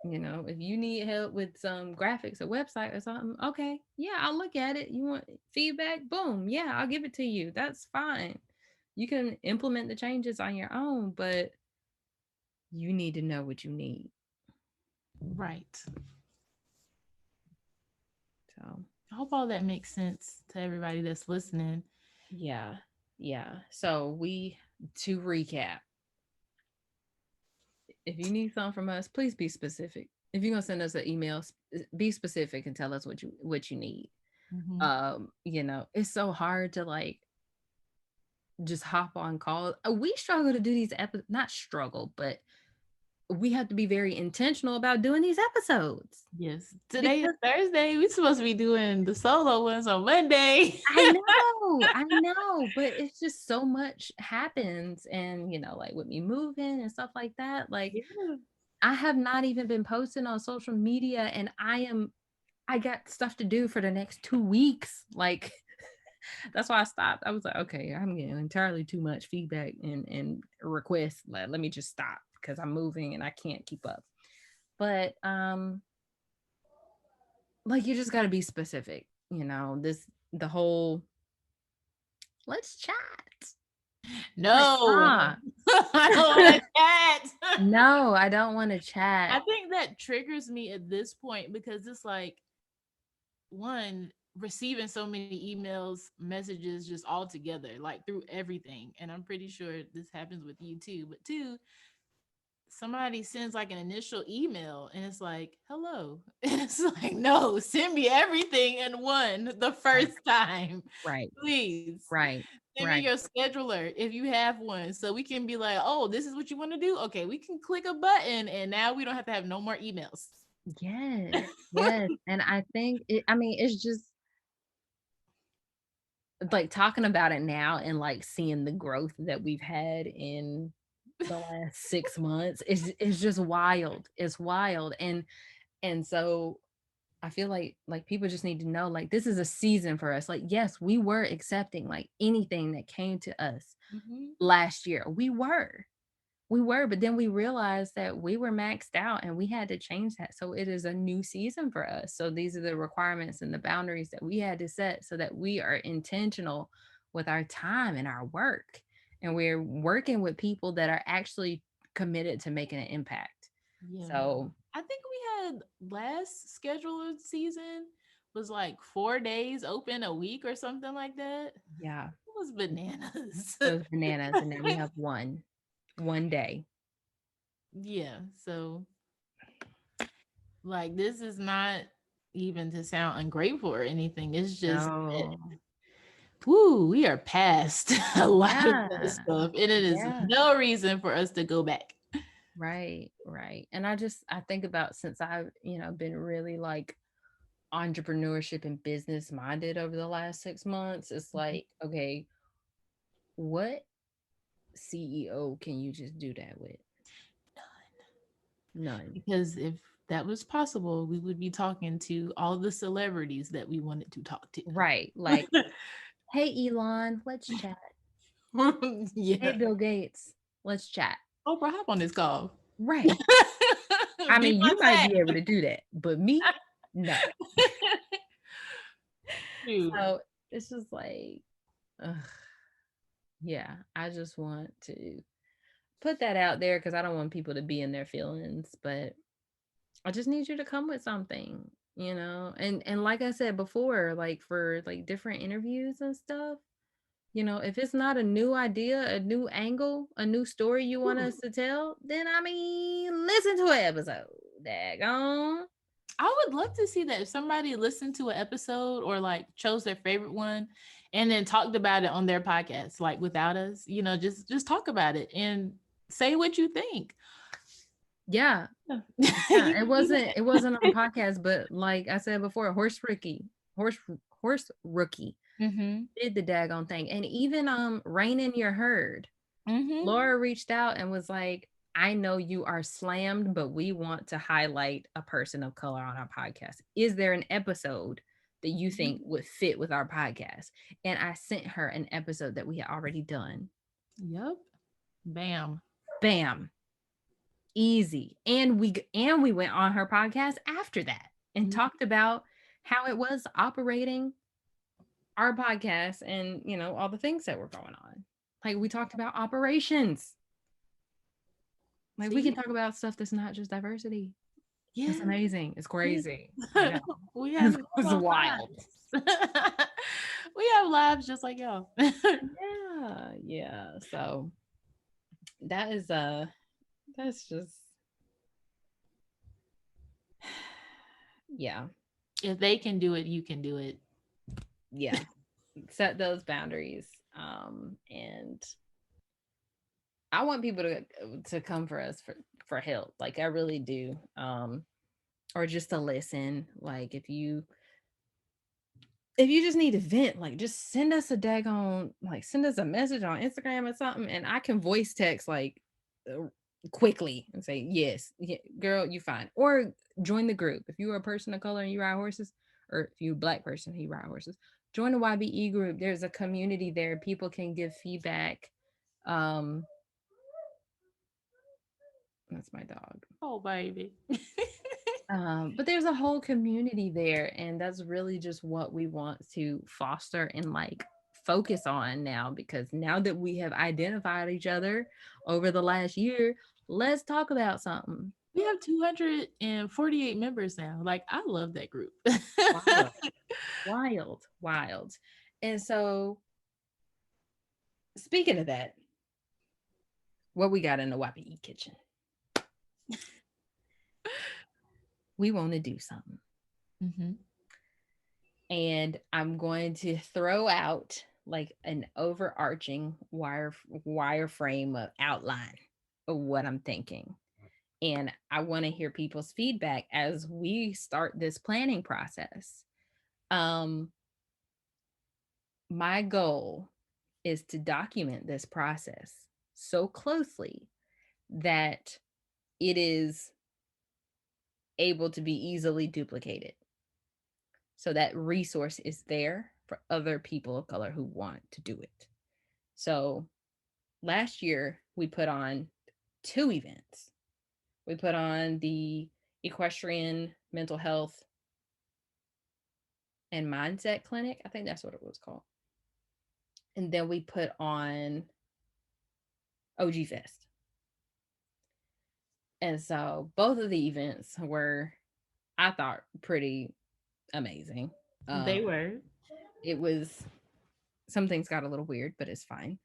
If you need help with some graphics or website or something, okay, yeah, I'll look at it. You want feedback? Boom. Yeah, I'll give it to you. That's fine. You can implement the changes on your own, but you need to know what you need. Right. So I hope all that makes sense to everybody that's listening. yeah. So to recap, if you need something from us, please be specific. If you're gonna send us an email, be specific and tell us what you need. It's so hard to, like, just hop on calls. We struggle to do these episodes. Not struggle, but we have to be very intentional about doing these episodes. Yes. Today is Thursday. We're supposed to be doing the solo ones on Monday. I know, but it's just so much happens. And, like with me moving and stuff like that, like, Yeah. I have not even been posting on social media, and I got stuff to do for the next 2 weeks. Like, that's why I stopped. I was like, okay, I'm getting entirely too much feedback and requests. Let me just stop, because I'm moving and I can't keep up. But like, you just got to be specific. The whole let's chat. No, like, I don't want to chat. No, I don't want to chat. I think that triggers me at this point, because it's like, one, receiving so many emails, messages, just all together, like through everything. And I'm pretty sure this happens with you too. But two, somebody sends like an initial email and it's like, hello. And it's like, no, send me everything in one the first time. Right. Please. Right. Send me your scheduler if you have one, so we can be like, oh, this is what you want to do. Okay, we can click a button and now we don't have to have no more emails. Yes. And I think it's just like, talking about it now and like seeing the growth that we've had in the last 6 months is just wild. It's wild. And so I feel like people just need to know, like, this is a season for us. Like, yes, we were accepting like anything that came to us last year. We were, but then we realized that we were maxed out and we had to change that. So it is a new season for us. So these are the requirements and the boundaries that we had to set, so that we are intentional with our time and our work. And we're working with people that are actually committed to making an impact. Yeah. So I think we had last scheduled season was like 4 days open a week or something like that. yeah, It was bananas. it was bananas. And then we have one day. Yeah. So Like, this is not even to sound ungrateful or anything. It's just that, No. whoo, we are past a lot of that Yeah. stuff, and it is Yeah. no reason for us to go back. Right. Right. And I think about since I've, been really like entrepreneurship and business minded over the last 6 months, it's Mhm. like, okay, what CEO can you just do that with? None. Because if that was possible, we would be talking to all the celebrities that we wanted to talk to. Right. Like, hey, Elon, let's chat. Yeah. Hey, Bill Gates, let's chat. Oprah, hop on this call. Right. I Be mean, my you might chat. be able to do that, but me, no. Shoot. So it's just like, ugh, yeah, I just want to put that out there because I don't want people to be in their feelings, but I just need you to come with something, and like I said before, like for like different interviews and stuff, if it's not a new idea, a new angle, a new story you want us to tell, then I mean, listen to an episode. Daggone. I would love to see that if somebody listened to an episode or like chose their favorite one and then talked about it on their podcast, like without us, just talk about it and say what you think. Yeah. Yeah. Yeah, You it can do wasn't that. it wasn't on podcast, but like I said before, horse rookie Mhm. did the daggone thing. And even Rain in Your Herd, Mhm. Laura reached out and was like, I know you are slammed, but we want to highlight a person of color on our podcast. Is there an episode that you think would fit with our podcast? And I sent her an episode that we had already done. Yep. Bam. Bam. Easy. And we went on her podcast after that and Mhm. talked about how it was operating our podcast and all the things that were going on. Like we talked about operations. Like we can See? talk about stuff that's not just diversity. It's Yeah. amazing. It's We crazy. I know. we have It's normal wild. lives. We have lives just like y'all. Yeah, yeah. So that is that's just yeah. If they can do it, you can do it. Yeah. Set those boundaries. And I want people to come for us for help. Like I really do. Or just to listen. Like if you just need to vent, like just send us a daggone, like send us a message on Instagram or something, and I can voice text like quickly and say, yes, yeah, girl, you fine. Or join the group. If you're a person of color and you ride horses, or if you're a black person, you ride horses, join the YBE group. There's a community there. People can give feedback. Um, that's my dog. Oh, baby. But there's a whole community there, and that's really just what we want to foster and like focus on now, because now that we have identified each other over the last year, let's talk about something. We have 248 members now. Like, I love that group. Wild, wild, wild. And so, speaking of that, what we got in the YPE kitchen? We want to do something. Mm-hmm. And I'm going to throw out like an overarching wireframe of outline of what I'm thinking. And I want to hear people's feedback as we start this planning process. My goal is to document this process so closely that it is able to be easily duplicated. So that resource is there for other people of color who want to do it. So last year we put on 2 events. We put on the equestrian mental health and mindset clinic. I think that's what it was called. And then we put on OG Fest. And so both of the events were, I thought, pretty amazing. They were. It was, some things got a little weird, but it's fine.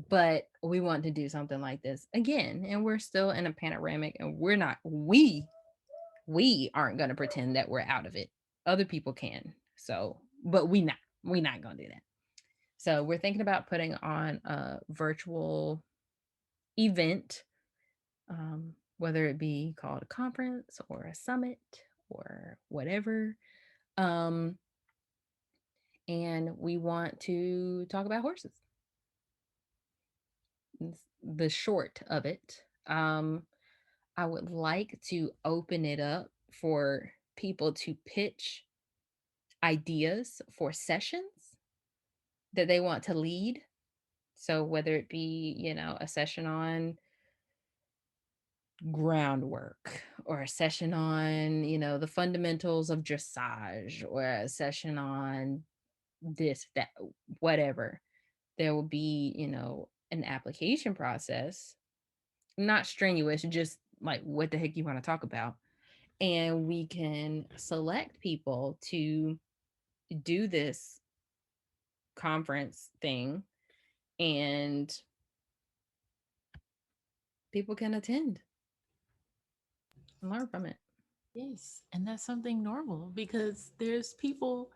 But we want to do something like this again, and we're still in a panoramic, and we we aren't going to pretend that we're out of it. Other people can. So, but we're not going to do that. So we're thinking about putting on a virtual event, whether it be called a conference or a summit or whatever. Um, and we want to talk about horses. It's the short of it. I would like to open it up for people to pitch ideas for sessions that they want to lead. So whether it be, a session on groundwork or a session on, the fundamentals of dressage or a session on this, that, whatever, there will be, an application process, not strenuous, just like what the heck you want to talk about. And we can select people to do this conference thing, and people can attend and learn from it. Yes, and that's something normal because there's people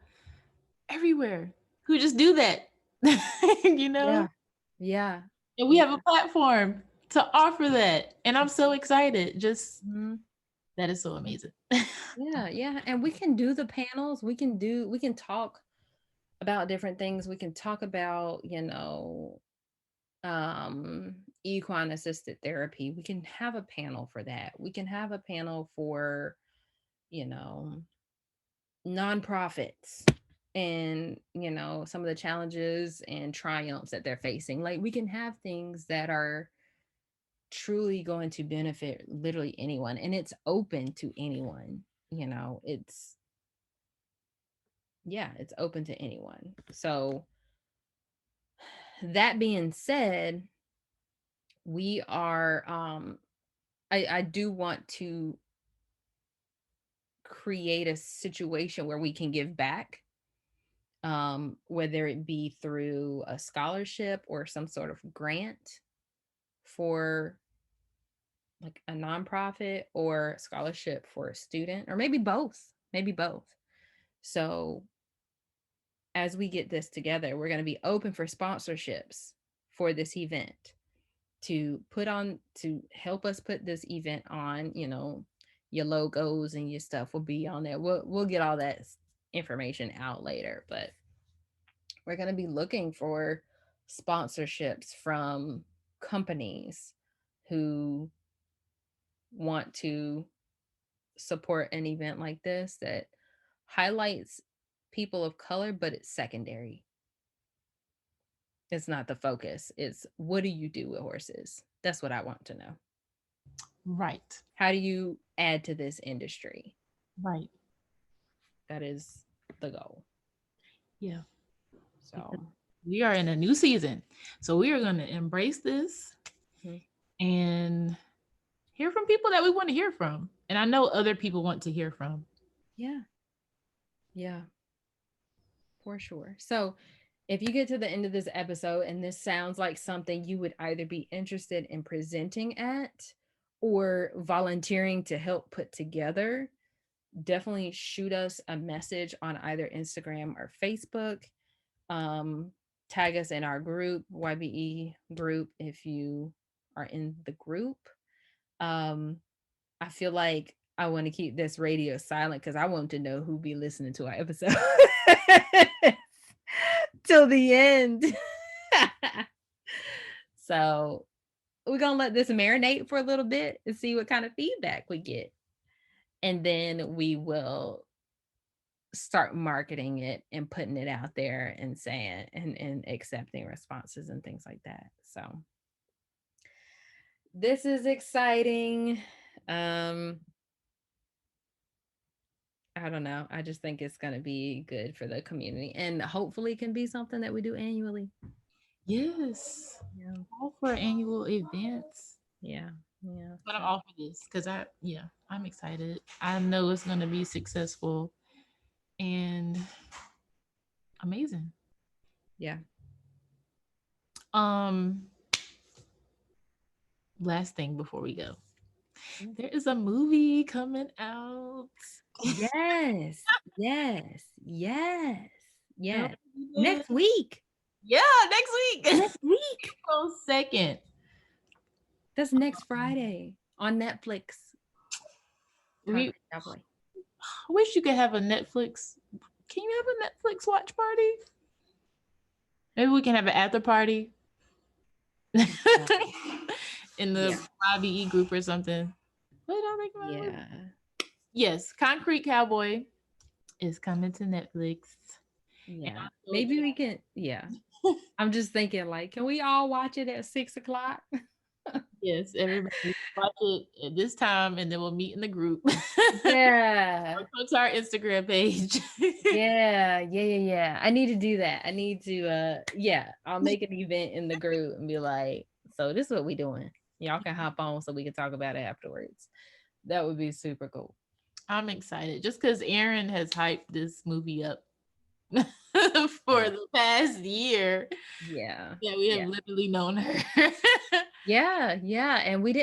everywhere who just do that. you know, Yeah. Yeah. and we have a platform to offer that, and I'm so excited. Just Mhm. that is so amazing. Yeah, yeah. And we can do the panels. We can talk about different things. We can talk about, equine assisted therapy. We can have a panel for that. We can have a panel for, you know, nonprofits and, some of the challenges and triumphs that they're facing. Like, we can have things that are truly going to benefit literally anyone, and it's open to anyone. It's yeah, it's open to anyone. So that being said, we are I do want to create a situation where we can give back, whether it be through a scholarship or some sort of grant for like a nonprofit, or scholarship for a student, or maybe both. So as we get this together, we're going to be open for sponsorships for this event, to help us put this event on. Your logos and your stuff will be on there. We'll get all that information out later, but we're going to be looking for sponsorships from companies who want to support an event like this that highlights people of color, but it's secondary. It's not the focus. It's, what do you do with horses? That's what I want to know. Right. How do you add to this industry? Right. That is the goal. Yeah. So We are in a new season. So we are going to embrace this and hear from people that we want to hear from. And I know other people want to hear from. yeah. Yeah. For sure. So if you get to the end of this episode and this sounds like something you would either be interested in presenting at or volunteering to help put together, definitely shoot us a message on either Instagram or Facebook. Tag us in our group, YBE group, if you are in the group. I feel like I want to keep this radio silent because I want to know who be listening to our episode till the end. So we're gonna let this marinate for a little bit and see what kind of feedback we get, and then we will start marketing it and putting it out there and saying and accepting responses and things like that. So this is exciting. I don't know. I just think it's going to be good for the community, and hopefully can be something that we do annually. Yes. Yeah. All for annual events. Yeah. Yeah. But I'm all for this because I'm excited. I know it's going to be successful and amazing. Yeah. Um, last thing before we go. There is a movie coming out. Yes, yes, yes, Oh, yes. yeah. Next week. Yeah, next week. Next week. April 2nd. That's next Friday on Netflix. We Concrete Cowboy. I wish you could have a Netflix. Can you have a Netflix watch party? Maybe we can have an after party in the YBE group or something. What did I think about it? Yeah. Yes, Concrete Cowboy is coming to Netflix. Yeah. I'm so Maybe we can. Yeah. I'm just thinking, like, can we all watch it at 6 o'clock? Yes, everybody watch it at this time, and then we'll meet in the group. Yeah. Or go to our Instagram page. Yeah. I need to do that. I need to I'll make an event in the group and be like, so this is what we doing. Y'all can hop on so we can talk about it afterwards. That would be super cool. I'm excited just because Aaron has hyped this movie up for the past year. Yeah. Yeah, we have literally known her. Yeah. And we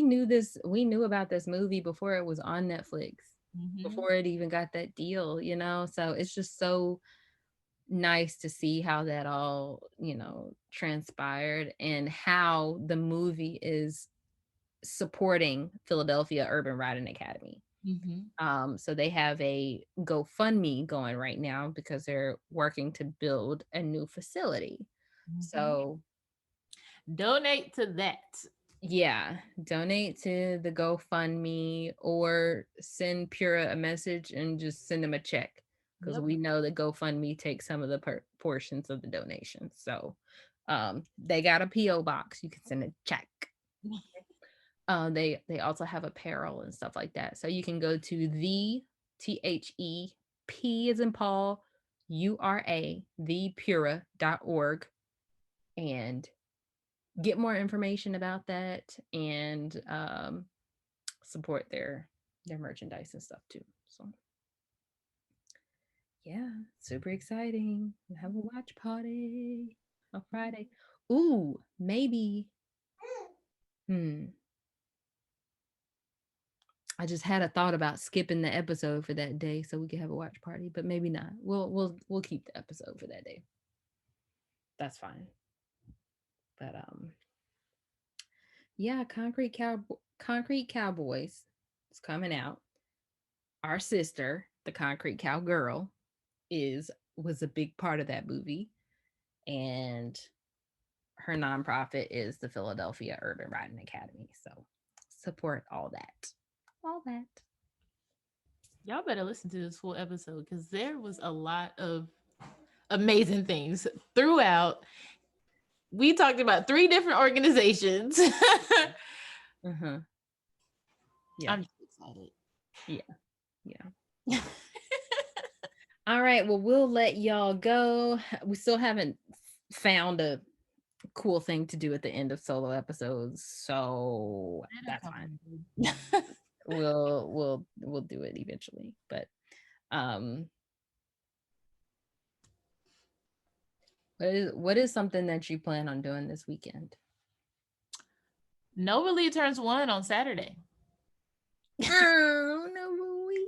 knew about this movie before it was on Netflix, before it even got that deal, So it's just so nice to see how that all, transpired and how the movie is supporting Philadelphia Urban Riding Academy. So they have a GoFundMe going right now because they're working to build a new facility. So donate to that. Yeah, donate to the GoFundMe or send Pura a message and just send them a check because we know that GoFundMe takes some of the portions of the donations. So they got a PO box. You can send a check. They also have apparel and stuff like that. So you can go to the THEP as in Paul URA thepura.org and get more information about that and support their merchandise and stuff too. So yeah, super exciting. We'll have a watch party on Friday. Ooh, maybe. I just had a thought about skipping the episode for that day so we could have a watch party, but maybe not. We'll keep the episode for that day. That's fine. But yeah, Concrete Cowboys is coming out. Our sister, the Concrete Cowgirl, was a big part of that movie, and her nonprofit is the Philadelphia Urban Riding Academy. So support all that. Y'all better listen to this full episode because there was a lot of amazing things throughout. We talked about 3 different organizations. Yeah. I'm just excited. Yeah. All right. Well, we'll let y'all go. We still haven't found a cool thing to do at the end of solo episodes, so that's fine. We'll do it eventually. But what is something that you plan on doing this weekend? Nova Lee turns 1 on Saturday. Oh, Nova Lee.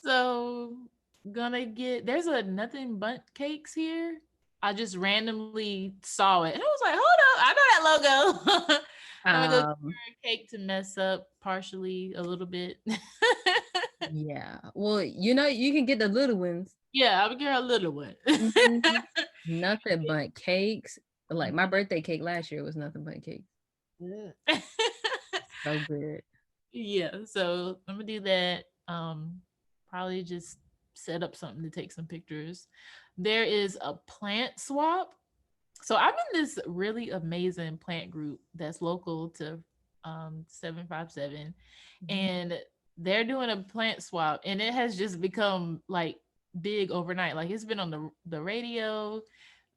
So there's a Nothing But Cakes here. I just randomly saw it and I was like, hold up, I know that logo. I'm gonna go get a cake to mess up partially a little bit. Yeah. Well, you can get the little ones. Yeah, I'll get a little one. Nothing but cakes. Like my birthday cake last year was nothing but cake. So good. Yeah, so I'm gonna do that. Probably just set up something to take some pictures. There is a plant swap. So I'm in this really amazing plant group that's local to 757, and they're doing a plant swap, and it has just become like big overnight. Like it's been on the radio.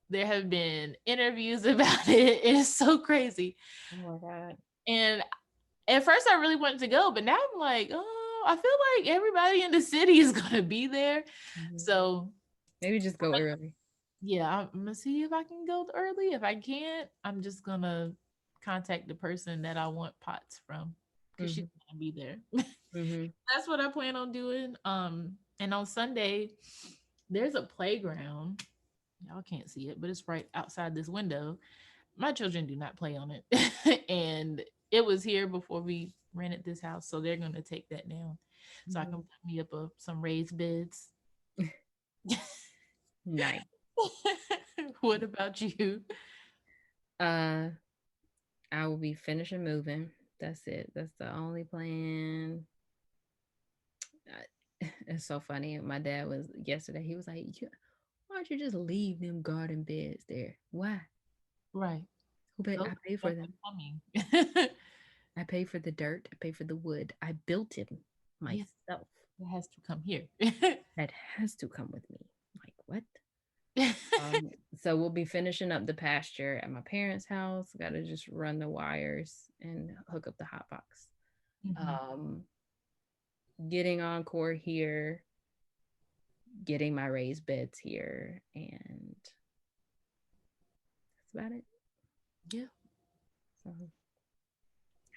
There have been interviews about it. It's so crazy. Oh my God. And at first I really wanted to go, but now I'm like, oh, I feel like everybody in the city is gonna be there. So maybe just go early. Yeah, I'm gonna see if I can go early. If I can't, I'm just gonna contact the person that I want pots from. because she's Mhm. gonna be there. Mhm. That's what I plan on doing. And on Sunday, there's a playground. Y'all can't see it, but it's right outside this window. My children do not play on it. And it was here before we rented this house. So they're gonna take that down. So I can put me up some raised beds. Nice. What about you? I will be finishing moving. That's it. That's the only plan. It's so funny. My dad was yesterday. He was like, "Why don't you just leave them garden beds there? Why? Right. Who pay? Those I pay stuff for is them. coming. I pay for the dirt. I pay for the wood. I built him Yes, myself. it has to come here. That has to come with me. Like what? So we'll be finishing up the pasture at my parents' house. Got to just run the wires and hook up the hot box. Mhm. Getting Encore here, getting my raised beds here, and that's about it. Yeah. So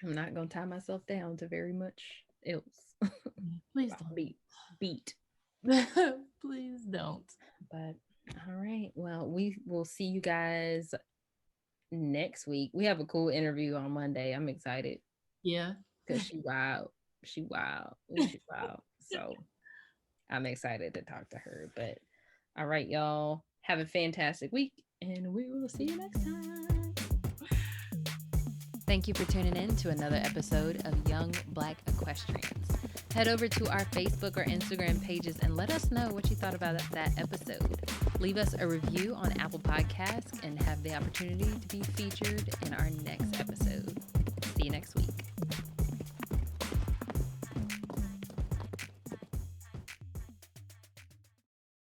I'm not gonna tie myself down to very much else. Please I'll don't. be beat. Please don't. But all right. Well, we will see you guys next week. We have a cool interview on Monday. I'm excited Yeah. because she wild. She wild. She wild. So I'm excited to talk to her. But all right, y'all. Have a fantastic week, and we will see you next time. Thank you for tuning in to another episode of Young Black Equestrians. Head over to our Facebook or Instagram pages and let us know what you thought about that episode. Leave us a review on Apple Podcasts and have the opportunity to be featured in our next episode. See you next week.